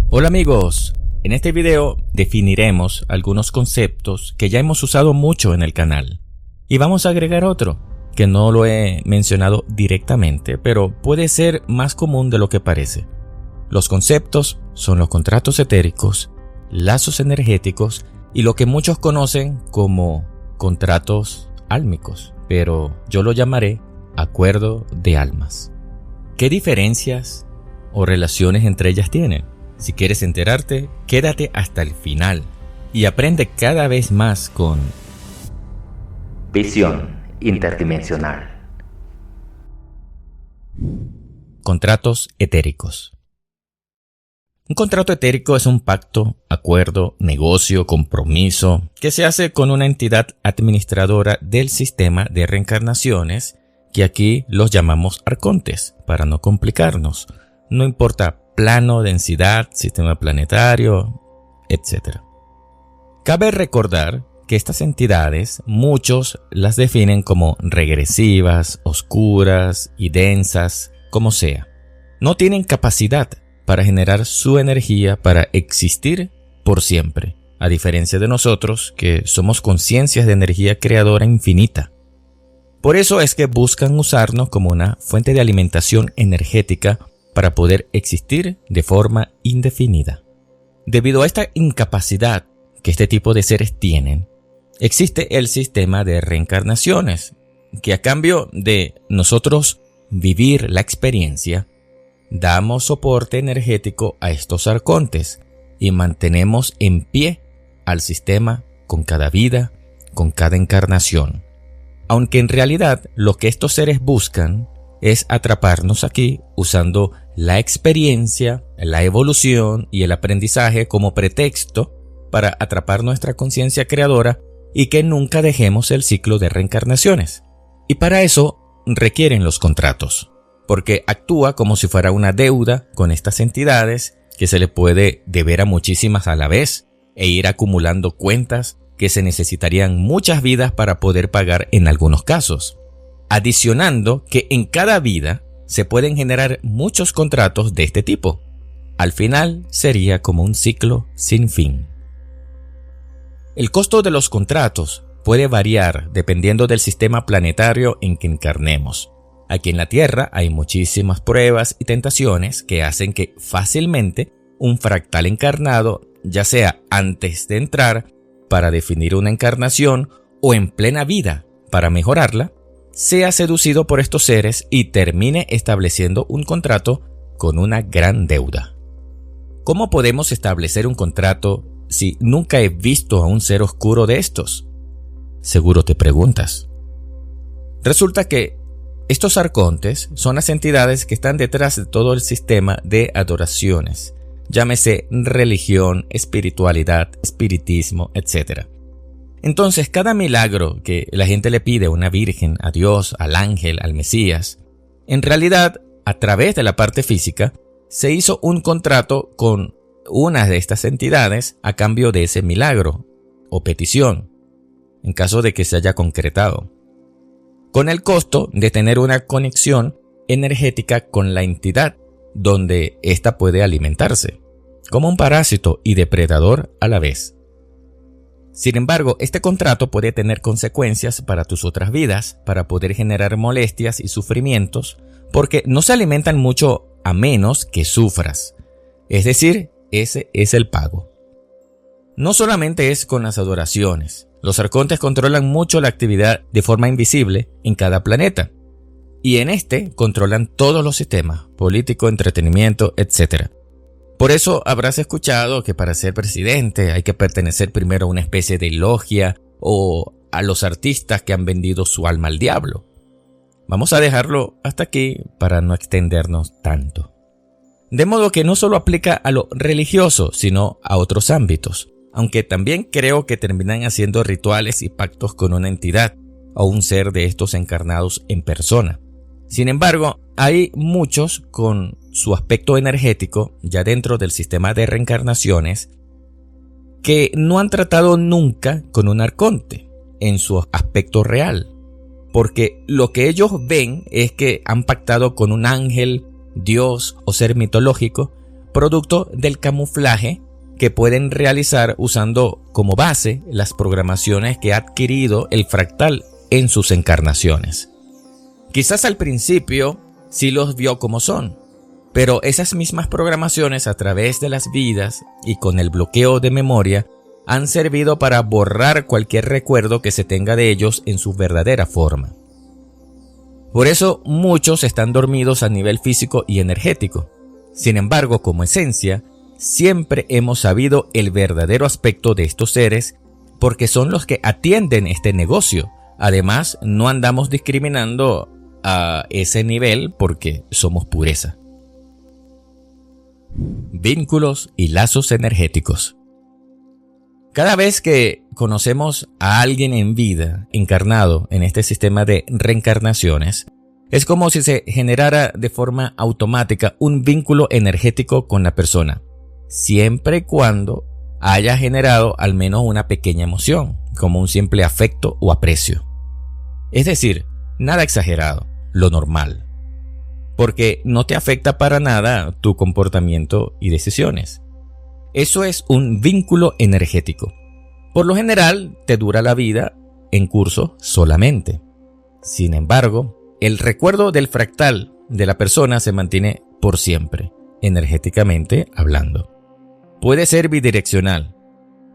Hola amigos, en este video definiremos algunos conceptos que ya hemos usado mucho en el canal y vamos a agregar otro que no lo he mencionado directamente, pero puede ser más común de lo que parece. Los conceptos son los contratos etéricos, lazos energéticos y lo que muchos conocen como contratos álmicos, pero yo lo llamaré acuerdo de almas. ¿Qué diferencias o relaciones entre ellas tienen? Si quieres enterarte, quédate hasta el final y aprende cada vez más con Visión interdimensional. Contratos etéricos. Un contrato etérico es un pacto, acuerdo, negocio, compromiso que se hace con una entidad administradora del sistema de reencarnaciones, que aquí los llamamos arcontes, para no complicarnos. No importa plano, densidad, sistema planetario, etc. Cabe recordar que estas entidades, muchos las definen como regresivas, oscuras y densas, como sea. No tienen capacidad para generar su energía para existir por siempre, a diferencia de nosotros que somos conciencias de energía creadora infinita. Por eso es que buscan usarnos como una fuente de alimentación energética para poder existir de forma indefinida. Debido a esta incapacidad que este tipo de seres tienen, existe el sistema de reencarnaciones, que a cambio de nosotros vivir la experiencia, damos soporte energético a estos arcontes y mantenemos en pie al sistema con cada vida, con cada encarnación. Aunque en realidad lo que estos seres buscan es atraparnos aquí usando la experiencia, la evolución y el aprendizaje como pretexto para atrapar nuestra conciencia creadora y que nunca dejemos el ciclo de reencarnaciones. Y para eso requieren los contratos, porque actúa como si fuera una deuda con estas entidades que se le puede deber a muchísimas a la vez e ir acumulando cuentas que se necesitarían muchas vidas para poder pagar en algunos casos. Adicionando que en cada vida se pueden generar muchos contratos de este tipo. Al final sería como un ciclo sin fin. El costo de los contratos puede variar dependiendo del sistema planetario en que encarnemos. Aquí en la Tierra hay muchísimas pruebas y tentaciones que hacen que fácilmente un fractal encarnado, ya sea antes de entrar para definir una encarnación o en plena vida para mejorarla, sea seducido por estos seres y termine estableciendo un contrato con una gran deuda. ¿Cómo podemos establecer un contrato si nunca he visto a un ser oscuro de estos? Seguro te preguntas. Resulta que estos arcontes son las entidades que están detrás de todo el sistema de adoraciones, llámese religión, espiritualidad, espiritismo, etc. Entonces, cada milagro que la gente le pide a una virgen, a Dios, al ángel, al Mesías, en realidad, a través de la parte física, se hizo un contrato con una de estas entidades a cambio de ese milagro o petición, en caso de que se haya concretado, con el costo de tener una conexión energética con la entidad, donde ésta puede alimentarse, como un parásito y depredador a la vez. Sin embargo, este contrato puede tener consecuencias para tus otras vidas, para poder generar molestias y sufrimientos, porque no se alimentan mucho a menos que sufras. Es decir, ese es el pago. No solamente es con las adoraciones. Los arcontes controlan mucho la actividad de forma invisible en cada planeta. Y en este controlan todos los sistemas, político, entretenimiento, etc. Por eso habrás escuchado que para ser presidente hay que pertenecer primero a una especie de logia o a los artistas que han vendido su alma al diablo. Vamos a dejarlo hasta aquí para no extendernos tanto. De modo que no solo aplica a lo religioso, sino a otros ámbitos, aunque también creo que terminan haciendo rituales y pactos con una entidad o un ser de estos encarnados en persona. Sin embargo, hay muchos con su aspecto energético ya dentro del sistema de reencarnaciones que no han tratado nunca con un arconte en su aspecto real, porque lo que ellos ven es que han pactado con un ángel, Dios o ser mitológico producto del camuflaje que pueden realizar usando como base las programaciones que ha adquirido el fractal en sus encarnaciones. Quizás al principio sí los vio como son, pero esas mismas programaciones a través de las vidas y con el bloqueo de memoria han servido para borrar cualquier recuerdo que se tenga de ellos en su verdadera forma. Por eso muchos están dormidos a nivel físico y energético. Sin embargo, como esencia, siempre hemos sabido el verdadero aspecto de estos seres porque son los que atienden este negocio. Además, no andamos discriminando a ese nivel porque somos pureza. Vínculos y lazos energéticos. Cada vez que conocemos a alguien en vida, encarnado en este sistema de reencarnaciones, es como si se generara de forma automática un vínculo energético con la persona, siempre y cuando haya generado al menos una pequeña emoción, como un simple afecto o aprecio. Es decir, nada exagerado, lo normal, porque no te afecta para nada tu comportamiento y decisiones. Eso es un vínculo energético. Por lo general, te dura la vida en curso solamente. Sin embargo, el recuerdo del fractal de la persona se mantiene por siempre, energéticamente hablando. Puede ser bidireccional.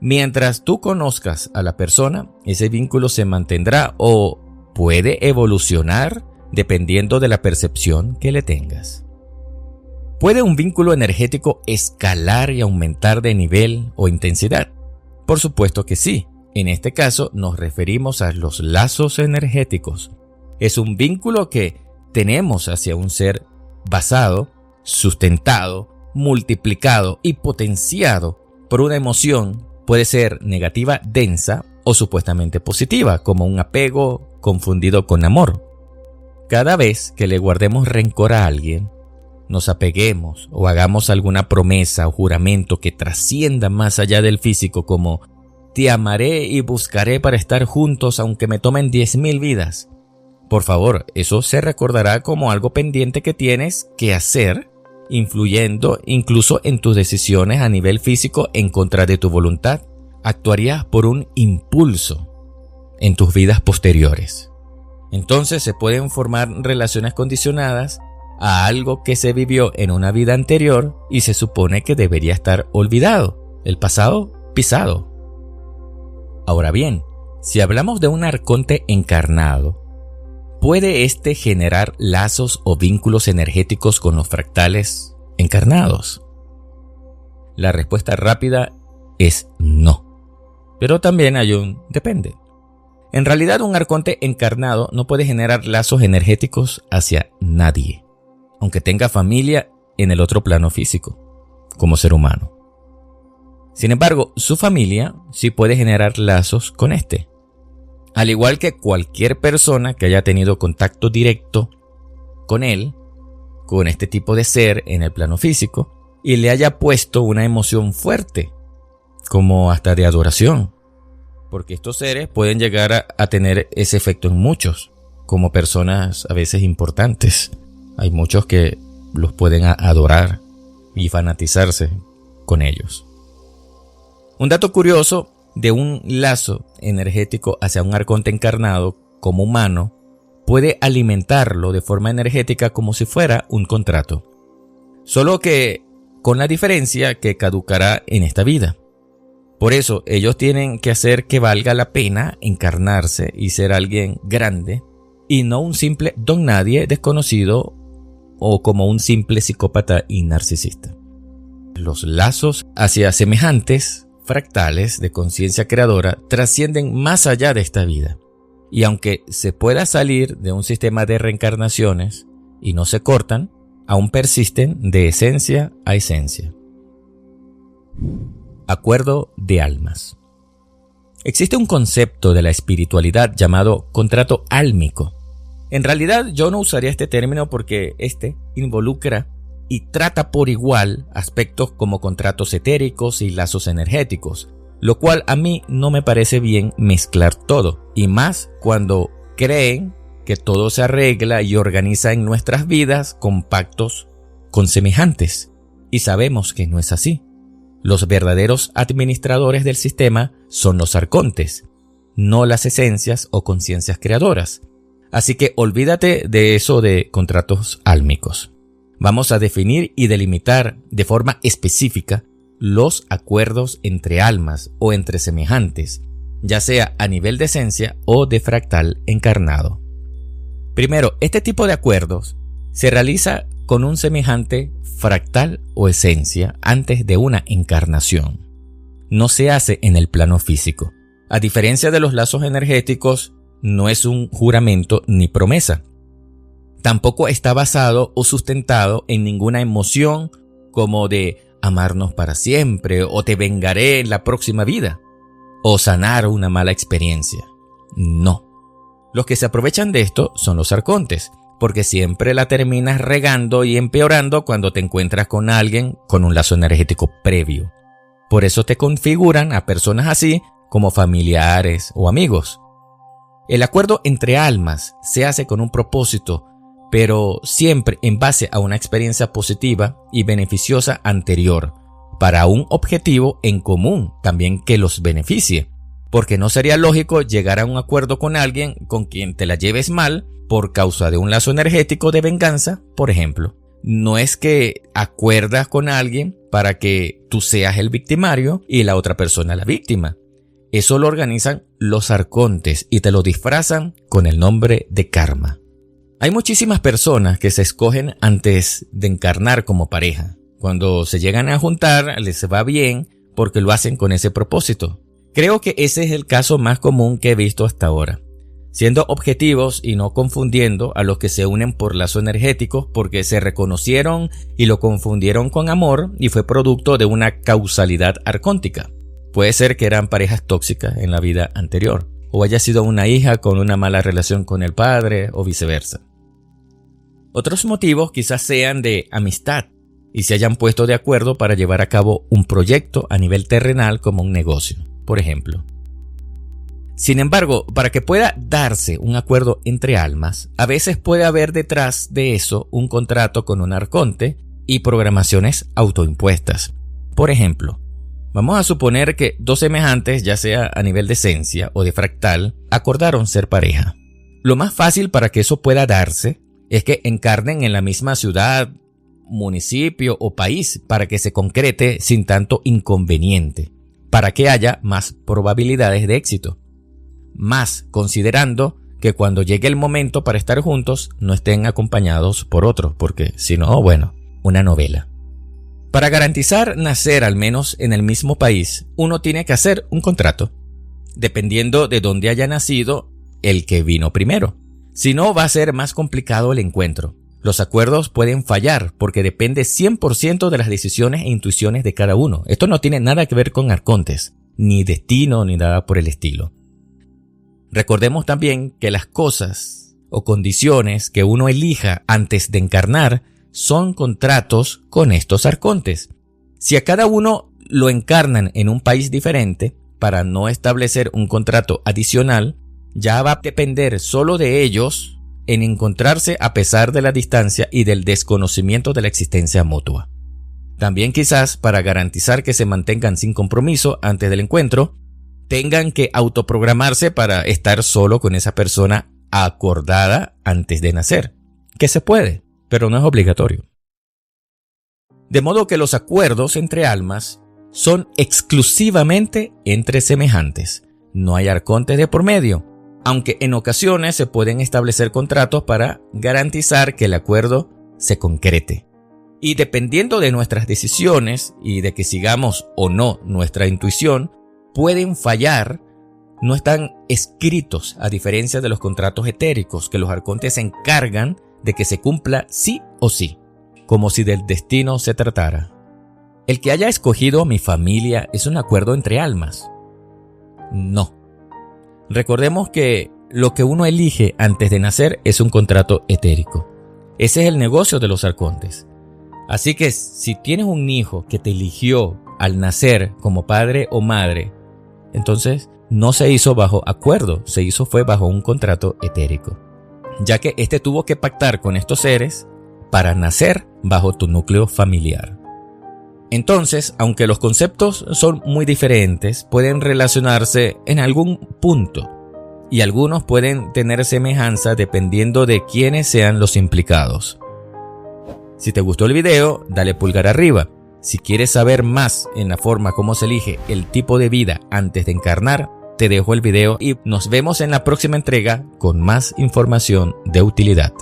Mientras tú conozcas a la persona, ese vínculo se mantendrá o puede evolucionar dependiendo de la percepción que le tengas. ¿Puede un vínculo energético escalar y aumentar de nivel o intensidad? Por supuesto que sí. En este caso nos referimos a los lazos energéticos. Es un vínculo que tenemos hacia un ser basado, sustentado, multiplicado y potenciado por una emoción, puede ser negativa densa o supuestamente positiva, como un apego confundido con amor. Cada vez que le guardemos rencor a alguien, nos apeguemos o hagamos alguna promesa o juramento que trascienda más allá del físico, como te amaré y buscaré para estar juntos aunque me tomen 10,000 vidas. Por favor, eso se recordará como algo pendiente que tienes que hacer, influyendo incluso en tus decisiones a nivel físico en contra de tu voluntad. Actuarías por un impulso en tus vidas posteriores. Entonces se pueden formar relaciones condicionadas a algo que se vivió en una vida anterior y se supone que debería estar olvidado, el pasado pisado. Ahora bien, si hablamos de un arconte encarnado, ¿puede este generar lazos o vínculos energéticos con los fractales encarnados? La respuesta rápida es no, pero también hay un depende. En realidad, un arconte encarnado no puede generar lazos energéticos hacia nadie, aunque tenga familia en el otro plano físico, como ser humano. Sin embargo, su familia sí puede generar lazos con este, al igual que cualquier persona que haya tenido contacto directo con él, con este tipo de ser en el plano físico, y le haya puesto una emoción fuerte, como hasta de adoración, porque estos seres pueden llegar a tener ese efecto en muchos, como personas a veces importantes. Hay muchos que los pueden adorar y fanatizarse con ellos. Un dato curioso de un lazo energético hacia un arconte encarnado como humano puede alimentarlo de forma energética como si fuera un contrato. Solo que con la diferencia que caducará en esta vida. Por eso ellos tienen que hacer que valga la pena encarnarse y ser alguien grande y no un simple don nadie desconocido o como un simple psicópata y narcisista. Los lazos hacia semejantes fractales de conciencia creadora trascienden más allá de esta vida. Y aunque se pueda salir de un sistema de reencarnaciones y no se cortan, aún persisten de esencia a esencia. Acuerdo de almas. Existe un concepto de la espiritualidad llamado contrato álmico. En realidad yo no usaría este término porque este involucra y trata por igual aspectos como contratos etéricos y lazos energéticos, lo cual a mí no me parece bien mezclar todo, y más cuando creen que todo se arregla y organiza en nuestras vidas con pactos con semejantes. Y sabemos que no es así. Los verdaderos administradores del sistema son los arcontes, no las esencias o conciencias creadoras. Así que olvídate de eso de contratos álmicos. Vamos a definir y delimitar de forma específica los acuerdos entre almas o entre semejantes, ya sea a nivel de esencia o de fractal encarnado. Primero, este tipo de acuerdos se realiza con un semejante fractal o esencia antes de una encarnación. No se hace en el plano físico. A diferencia de los lazos energéticos, no es un juramento ni promesa. Tampoco está basado o sustentado en ninguna emoción como de amarnos para siempre o te vengaré en la próxima vida o sanar una mala experiencia. No. Los que se aprovechan de esto son los arcontes, porque siempre la terminas regando y empeorando cuando te encuentras con alguien con un lazo energético previo. Por eso te configuran a personas así como familiares o amigos. El acuerdo entre almas se hace con un propósito, pero siempre en base a una experiencia positiva y beneficiosa anterior, para un objetivo en común también que los beneficie. Porque no sería lógico llegar a un acuerdo con alguien con quien te la lleves mal por causa de un lazo energético de venganza, por ejemplo. No es que acuerdas con alguien para que tú seas el victimario y la otra persona la víctima. Eso lo organizan los arcontes y te lo disfrazan con el nombre de karma. Hay muchísimas personas que se escogen antes de encarnar como pareja. Cuando se llegan a juntar les va bien porque lo hacen con ese propósito. Creo que ese es el caso más común que he visto hasta ahora. Siendo objetivos y no confundiendo a los que se unen por lazo energético porque se reconocieron y lo confundieron con amor y fue producto de una causalidad arcóntica. Puede ser que eran parejas tóxicas en la vida anterior o haya sido una hija con una mala relación con el padre o viceversa. Otros motivos quizás sean de amistad y se hayan puesto de acuerdo para llevar a cabo un proyecto a nivel terrenal como un negocio, por ejemplo. Sin embargo, para que pueda darse un acuerdo entre almas, a veces puede haber detrás de eso un contrato con un arconte y programaciones autoimpuestas. Por ejemplo, vamos a suponer que dos semejantes, ya sea a nivel de esencia o de fractal, acordaron ser pareja. Lo más fácil para que eso pueda darse es que encarnen en la misma ciudad, municipio o país para que se concrete sin tanto inconveniente, para que haya más probabilidades de éxito. Más considerando que cuando llegue el momento para estar juntos no estén acompañados por otro, porque si no, bueno, una novela. Para garantizar nacer al menos en el mismo país, uno tiene que hacer un contrato, dependiendo de dónde haya nacido el que vino primero. Si no, va a ser más complicado el encuentro. Los acuerdos pueden fallar porque depende 100% de las decisiones e intuiciones de cada uno. Esto no tiene nada que ver con arcontes, ni destino, ni nada por el estilo. Recordemos también que las cosas o condiciones que uno elija antes de encarnar son contratos con estos arcontes. Si a cada uno lo encarnan en un país diferente, para no establecer un contrato adicional, ya va a depender solo de ellos en encontrarse a pesar de la distancia y del desconocimiento de la existencia mutua. También quizás para garantizar que se mantengan sin compromiso antes del encuentro, tengan que autoprogramarse para estar solo con esa persona acordada antes de nacer, que se puede, pero no es obligatorio. De modo que los acuerdos entre almas son exclusivamente entre semejantes. No hay arcontes de por medio, aunque en ocasiones se pueden establecer contratos para garantizar que el acuerdo se concrete. Y dependiendo de nuestras decisiones y de que sigamos o no nuestra intuición, pueden fallar, no están escritos, a diferencia de los contratos etéricos, que los arcontes se encargan de que se cumpla sí o sí, como si del destino se tratara. El que haya escogido a mi familia es un acuerdo entre almas. No. Recordemos que lo que uno elige antes de nacer es un contrato etérico. Ese es el negocio de los arcontes. Así que si tienes un hijo que te eligió al nacer como padre o madre, entonces no se hizo bajo acuerdo, fue bajo un contrato etérico, ya que este tuvo que pactar con estos seres para nacer bajo tu núcleo familiar. Entonces, aunque los conceptos son muy diferentes, pueden relacionarse en algún punto, y algunos pueden tener semejanza dependiendo de quiénes sean los implicados. Si te gustó el video, dale pulgar arriba. Si quieres saber más en la forma como se elige el tipo de vida antes de encarnar, te dejo el video y nos vemos en la próxima entrega con más información de utilidad.